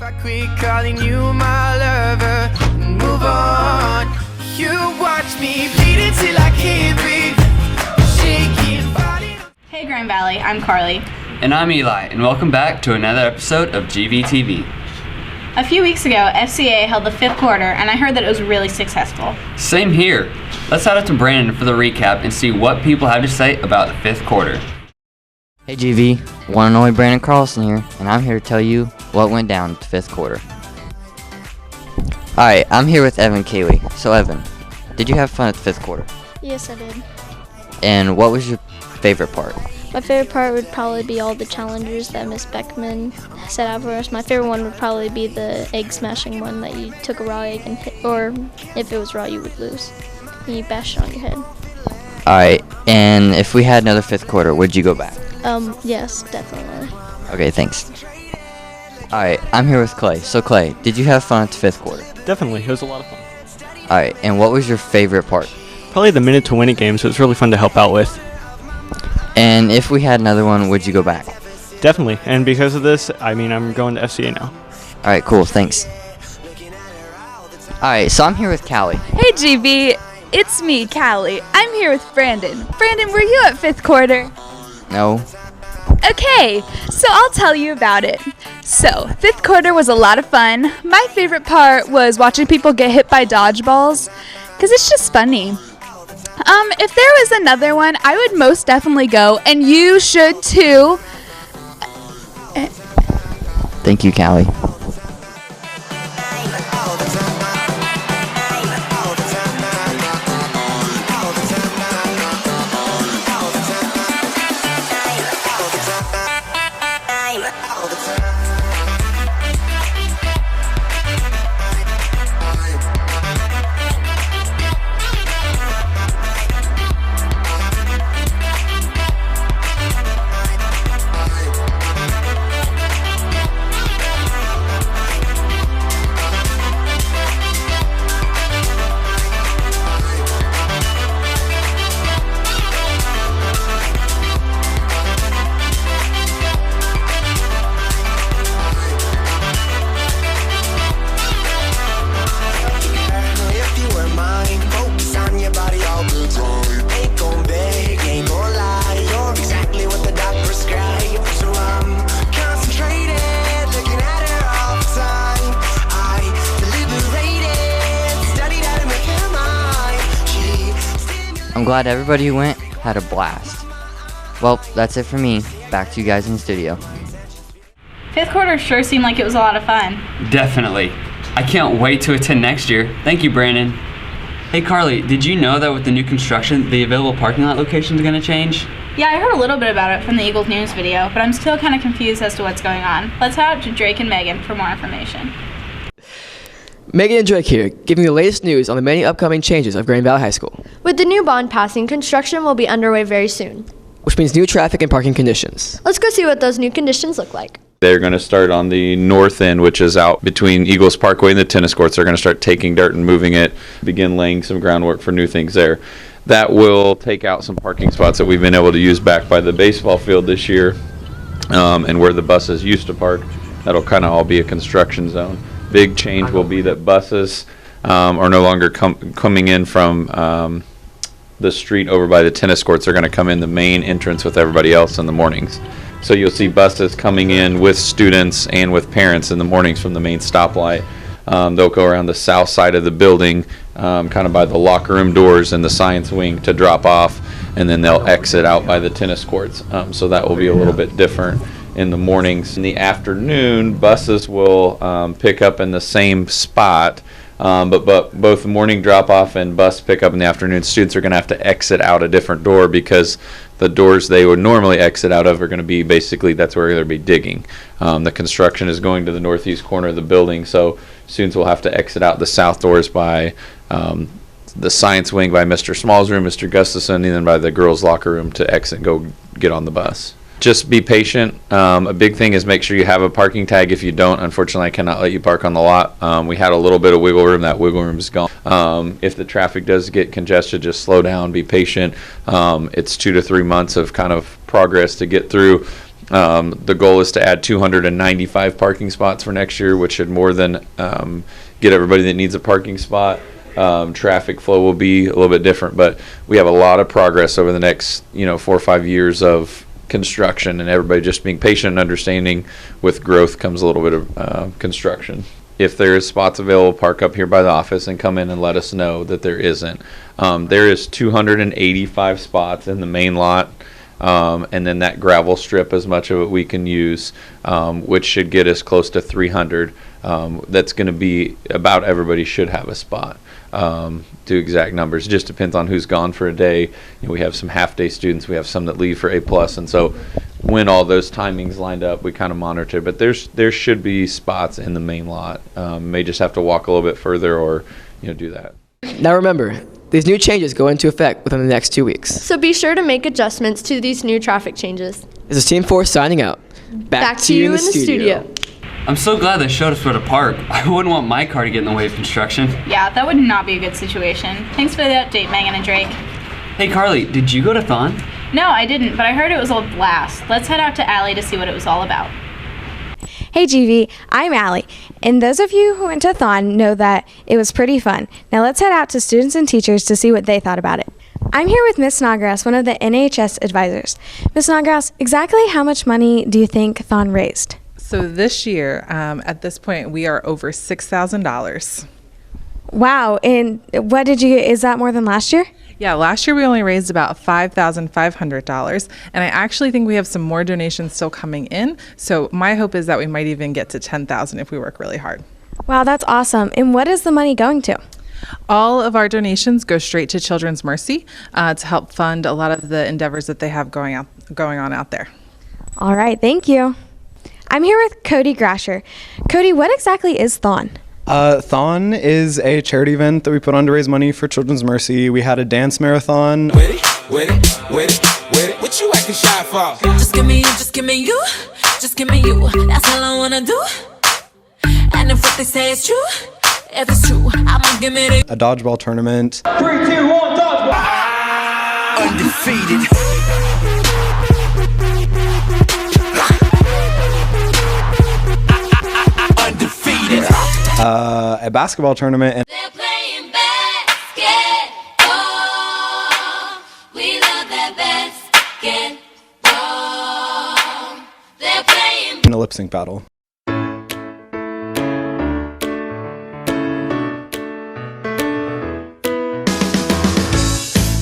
I quit calling you my lover and move on. You watch me bleed until I can't breathe. Shaking body. Hey Grand Valley, I'm Carly. And I'm Eli, and welcome back to another episode of GVTV. A few weeks ago, FCA held the fifth quarter, and I heard that it was really successful. Same here. Let's head out to Brandon for the recap and see what people have to say about the fifth quarter. Hey GV, one and only Brandon Carlson here, and I'm here to tell you what went down at the fifth quarter. Alright, I'm here with Evan Kaylee. So Evan, did you have fun at the fifth quarter? Yes, I did. And what was your favorite part? My favorite part would probably be all the challenges that Miss Beckman set out for us. My favorite one would probably be the egg smashing one that you took a raw egg and hit, or if it was raw, you would lose. And you bashed it on your head. Alright, and if we had another fifth quarter, would you go back? Yes, definitely. Okay, thanks. Alright, I'm here with Clay. So Clay, did you have fun at the fifth quarter? Definitely, it was a lot of fun. Alright, and what was your favorite part? Probably the minute to win it games. It was really fun to help out with. And if we had another one, would you go back? Definitely, and because of this, I'm going to FCA now. Alright, cool, thanks. Alright, so I'm here with Callie. Hey GB, it's me, Callie. I'm here with Brandon. Brandon, were you at fifth quarter? No. Okay, so I'll tell you about it. So, fifth quarter was a lot of fun. My favorite part was watching people get hit by dodgeballs, because it's just funny. If there was another one, I would most definitely go, and you should too. Thank you, Callie. I'm glad everybody who went had a blast. Well, that's it for me. Back to you guys in the studio. Fifth quarter sure seemed like it was a lot of fun. Definitely. I can't wait to attend next year. Thank you, Brandon. Hey Carly, did you know that with the new construction, the available parking lot locations are going to change? Yeah, I heard a little bit about it from the Eagles News video, but I'm still kind of confused as to what's going on. Let's head out to Drake and Meagan for more information. Meagan and Drake here, giving you the latest news on the many upcoming changes of Grand Valley High School. With the new bond passing, construction will be underway very soon. Which means new traffic and parking conditions. Let's go see what those new conditions look like. They're going to start on the north end, which is out between Eagles Parkway and the tennis courts. They're going to start taking dirt and moving it, begin laying some groundwork for new things there. That will take out some parking spots that we've been able to use back by the baseball field this year, and where the buses used to park. That'll kind of all be a construction zone. Big change will be that buses are no longer coming in from the street over by the tennis courts. They're going to come in the main entrance with everybody else in the mornings. So you'll see buses coming in with students and with parents in the mornings from the main stoplight. They'll go around the south side of the building, kind of by the locker room doors and the science wing to drop off, and then they'll exit out by the tennis courts. So that will be a little bit different in the mornings. In the afternoon, buses will pick up in the same spot, but both morning drop-off and bus pickup in the afternoon, students are going to have to exit out a different door because the doors they would normally exit out of are going to be basically, that's where they'll be digging. The construction is going to the northeast corner of the building, so students will have to exit out the south doors by the science wing by Mr. Small's room, Mr. Gustafson, and then by the girls' locker room to exit and go get on the bus. Just be patient. A big thing is make sure you have a parking tag. If you don't, unfortunately, I cannot let you park on the lot. We had a little bit of wiggle room. That wiggle room is gone. If the traffic does get congested, just slow down, be patient. It's 2 to 3 months of kind of progress to get through. The goal is to add 295 parking spots for next year, which should more than get everybody that needs a parking spot. Traffic flow will be a little bit different, but we have a lot of progress over the next 4 or 5 years of construction, and everybody just being patient and understanding. With growth comes a little bit of construction. If there is spots available, park up here by the office and come in and let us know that there isn't. There is 285 spots in the main lot, and then that gravel strip, as much of it we can use, which should get us close to 300. That's going to be about everybody should have a spot. To exact numbers, it just depends on who's gone for a day. We have some half-day students, we have some that leave for A+, and so when all those timings lined up, we kind of monitor. But there should be spots in the main lot. May just have to walk a little bit further, or do that. Now remember, these new changes go into effect within the next 2 weeks. So be sure to make adjustments to these new traffic changes. This is Team 4 signing out. Back to you in the studio. I'm so glad they showed us where to park. I wouldn't want my car to get in the way of construction. Yeah, that would not be a good situation. Thanks for the update, Megan and Drake. Hey Carly, did you go to Thon? No, I didn't, but I heard it was a blast. Let's head out to Allie to see what it was all about. Hey GV, I'm Allie, and those of you who went to Thon know that it was pretty fun. Now let's head out to students and teachers to see what they thought about it. I'm here with Miss Snodgrass, one of the NHS advisors. Miss Snodgrass, exactly how much money do you think Thon raised? So this year, at this point, we are over $6,000. Wow, and is that more than last year? Yeah, last year we only raised about $5,500, and I actually think we have some more donations still coming in. So my hope is that we might even get to $10,000 if we work really hard. Wow, that's awesome. And what is the money going to? All of our donations go straight to Children's Mercy to help fund a lot of the endeavors that they have going on out there. All right, thank you. I'm here with Cody Grasher. Cody, what exactly is Thon? Thon is a charity event that we put on to raise money for Children's Mercy. We had a dance marathon. With it, what you acting shy for? Just give me you, just give me you, just give me you. That's all I wanna do. And if what they say is true, if it's true, I'ma give me a dodgeball tournament. 3, 2, 1, dodgeball. Undefeated. A basketball tournament. And they're playing basketball. We love that basketball. They're playing a lip sync battle.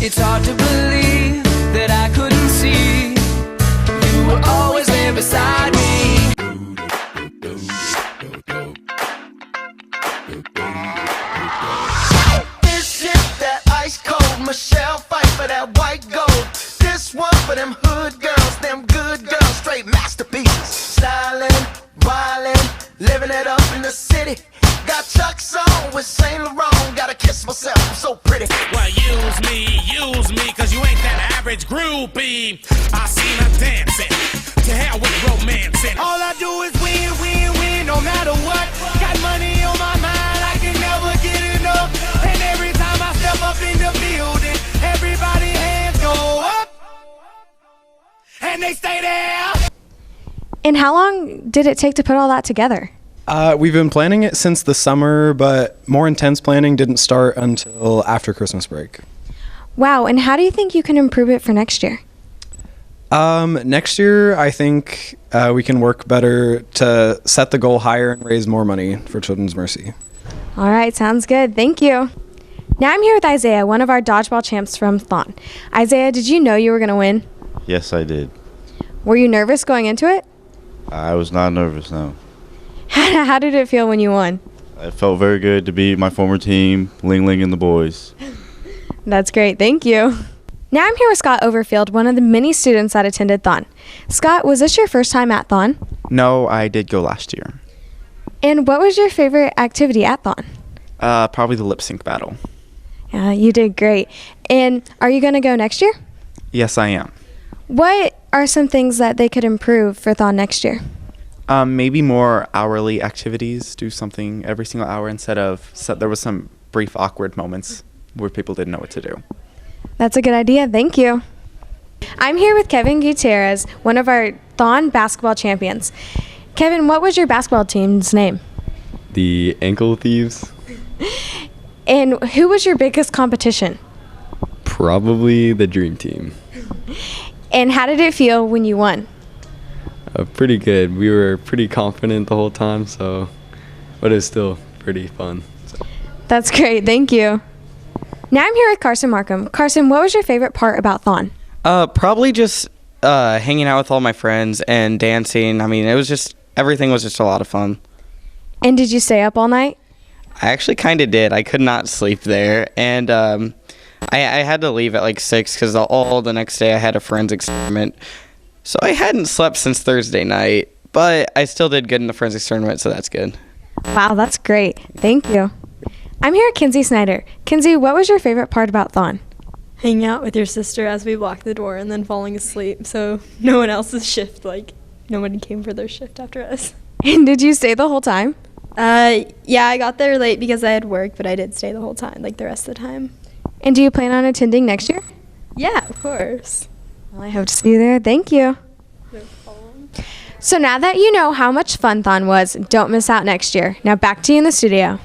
It's hard to believe that I couldn't see you were always there beside me. Michelle fight for that white gold. This one for them hood girls, them good girls, straight masterpieces. Styling, wildin', living it up in the city. Got Chuck's on with Saint Laurent. Gotta kiss myself, I'm so pretty. Well, use me, cause you ain't that average groupie. I seen her dancing, to hell with romancing. All I do is win, win, win, no matter what. Got money on my mind, I can never get enough. And every time I step up in the building, everybody hands go up, and they stay there. And how long did it take to put all that together? We've been planning it since the summer, but more intense planning didn't start until after Christmas break. Wow, and how do you think you can improve it for next year? Next year, I think we can work better to set the goal higher and raise more money for Children's Mercy. All right, sounds good. Thank you. Now I'm here with Isaiah, one of our dodgeball champs from Thon. Isaiah, did you know you were going to win? Yes, I did. Were you nervous going into it? I was not nervous, no. How did it feel when you won? It felt very good to beat my former team, Ling Ling and the boys. That's great. Thank you. Now I'm here with Scott Overfield, one of the many students that attended Thon. Scott, was this your first time at Thon? No, I did go last year. And what was your favorite activity at Thon? Probably the lip sync battle. You did great. And are you going to go next year? Yes, I am. What are some things that they could improve for Thon next year? Maybe more hourly activities. Do something every single hour instead of there was some brief awkward moments where people didn't know what to do. That's a good idea. Thank you. I'm here with Kevin Gutierrez, one of our Thon basketball champions. Kevin, what was your basketball team's name? The Ankle Thieves. And who was your biggest competition? Probably the Dream Team. And how did it feel when you won? Pretty good. We were pretty confident the whole time, but it was still pretty fun. That's great. Thank you. Now I'm here with Carsen Markham. Carsen, what was your favorite part about Thon? Probably just hanging out with all my friends and dancing. I mean, everything was just a lot of fun. And did you stay up all night? I actually kind of did. I could not sleep there. And I had to leave at like 6 because all the next day I had a friends experiment. So I hadn't slept since Thursday night, but I still did good in the forensics tournament, so that's good. Wow, that's great. Thank you. I'm here with Kinsey Snyder. Kinsey, what was your favorite part about Thon? Hanging out with your sister as we locked the door and then falling asleep, so no one else's shift, nobody came for their shift after us. And did you stay the whole time? Yeah, I got there late because I had work, but I did stay the whole time, the rest of the time. And do you plan on attending next year? Yeah, of course. Well, I hope to see you there. Thank you. No problem. So now that you know how much fun Thon was, don't miss out next year. Now back to you in the studio.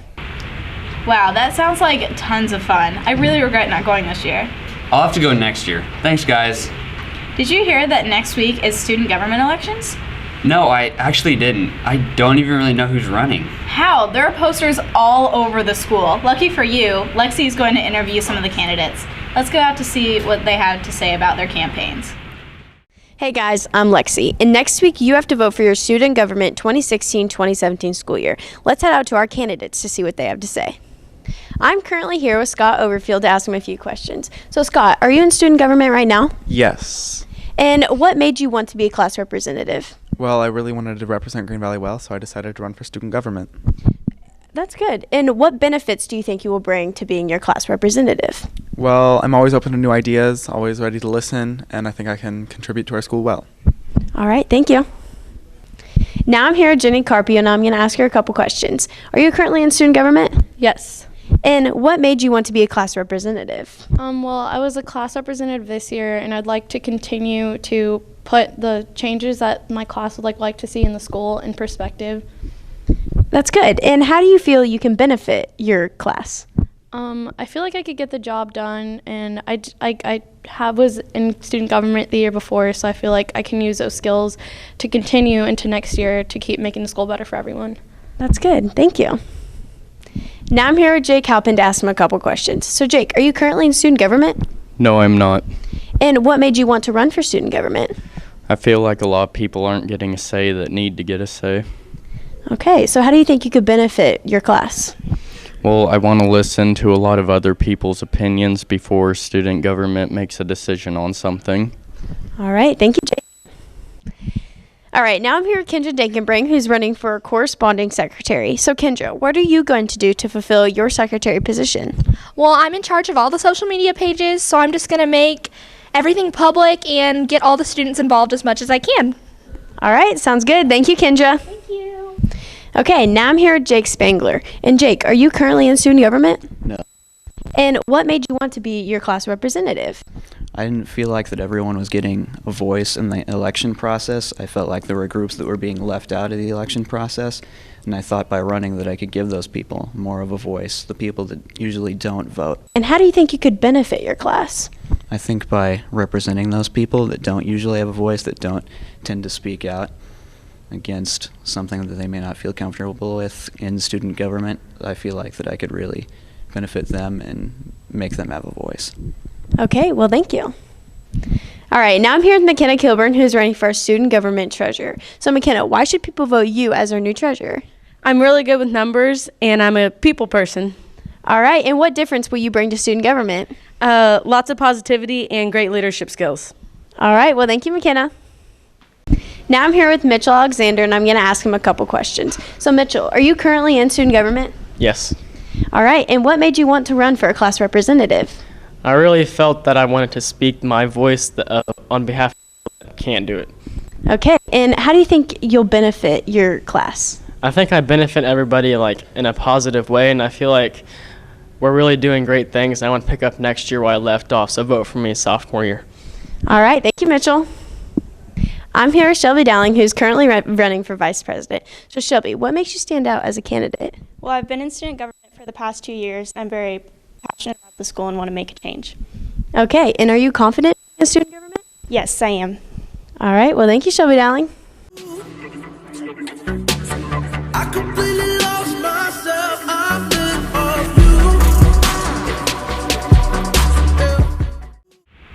Wow, that sounds like tons of fun. I really regret not going this year. I'll have to go next year. Thanks, guys. Did you hear that next week is student government elections? No, I actually didn't. I don't even really know who's running. How? There are posters all over the school. Lucky for you, Lexi is going to interview some of the candidates. Let's go out to see what they have to say about their campaigns. Hey guys, I'm Lexi, and next week you have to vote for your student government 2016-2017 school year. Let's head out to our candidates to see what they have to say. I'm currently here with Scott Overfield to ask him a few questions. So Scott, are you in student government right now? Yes. And what made you want to be a class representative? Well, I really wanted to represent Green Valley well, so I decided to run for student government. That's good. And what benefits do you think you will bring to being your class representative? Well, I'm always open to new ideas, always ready to listen, and I think I can contribute to our school well. All right, thank you. Now I'm here with Jenny Carpio, and I'm going to ask her a couple questions. Are you currently in student government? Yes. And what made you want to be a class representative? Well, I was a class representative this year, and I'd like to continue to put the changes that my class would like to see in the school in perspective. That's good. And how do you feel you can benefit your class? I feel like I could get the job done, and I was in student government the year before, so I feel like I can use those skills to continue into next year to keep making the school better for everyone. That's good. Thank you. Now I'm here with Jake Halpin to ask him a couple questions. So Jake, are you currently in student government? No, I'm not. And what made you want to run for student government? I feel like a lot of people aren't getting a say that need to get a say. Okay, so how do you think you could benefit your class? Well, I want to listen to a lot of other people's opinions before student government makes a decision on something. All right, thank you, Jake. All right, now I'm here with Kendra Dankenbring, who's running for corresponding secretary. So Kendra, what are you going to do to fulfill your secretary position? Well, I'm in charge of all the social media pages, so I'm just going to make everything public and get all the students involved as much as I can. All right, sounds good. Thank you, Kendra. Thank you. Okay, now I'm here with Jake Spangler. And Jake, are you currently in student government? No. And what made you want to be your class representative? I didn't feel like that everyone was getting a voice in the election process. I felt like there were groups that were being left out of the election process, and I thought by running that I could give those people more of a voice, the people that usually don't vote. And how do you think you could benefit your class? I think by representing those people that don't usually have a voice, that don't tend to speak out against something that they may not feel comfortable with in student government, I feel like that I could really benefit them and make them have a voice. Okay, well, thank you. All right, now I'm here with McKenna Kilburn, who's running for student government treasurer. So McKenna, why should people vote you as our new treasurer? I'm really good with numbers, and I'm a people person. All right, and what difference will you bring to student government? Lots of positivity and great leadership skills. All right, well, thank you, McKenna. Now I'm here with Mitchell Alexander, and I'm going to ask him a couple questions. So Mitchell, are you currently in student government? Yes. All right, and what made you want to run for a class representative? I really felt that I wanted to speak my voice on behalf of people that can't do it. Okay, and how do you think you'll benefit your class? I think I benefit everybody in a positive way, and I feel like we're really doing great things, and I want to pick up next year where I left off, so vote for me sophomore year. All right, thank you, Mitchell. I'm here with Shelby Dowling, who's currently running for vice president. So Shelby, what makes you stand out as a candidate? Well, I've been in student government for the past 2 years. I'm very passionate about the school and want to make a change. Okay, and are you confident in student government? Yes, I am. All right, well, thank you, Shelby Dowling. I completely lost myself. I'm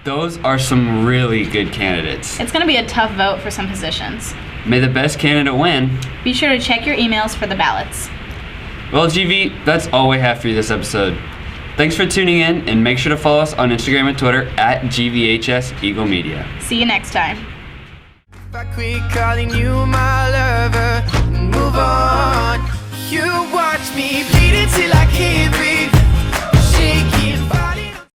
Those are some really good candidates. It's going to be a tough vote for some positions. May the best candidate win. Be sure to check your emails for the ballots. Well, GV, that's all we have for you this episode. Thanks for tuning in, and make sure to follow us on Instagram and Twitter at GVHS Eagle Media. See you next time. If I quit calling you my lover, move on. You watch me bleed until I can't breathe.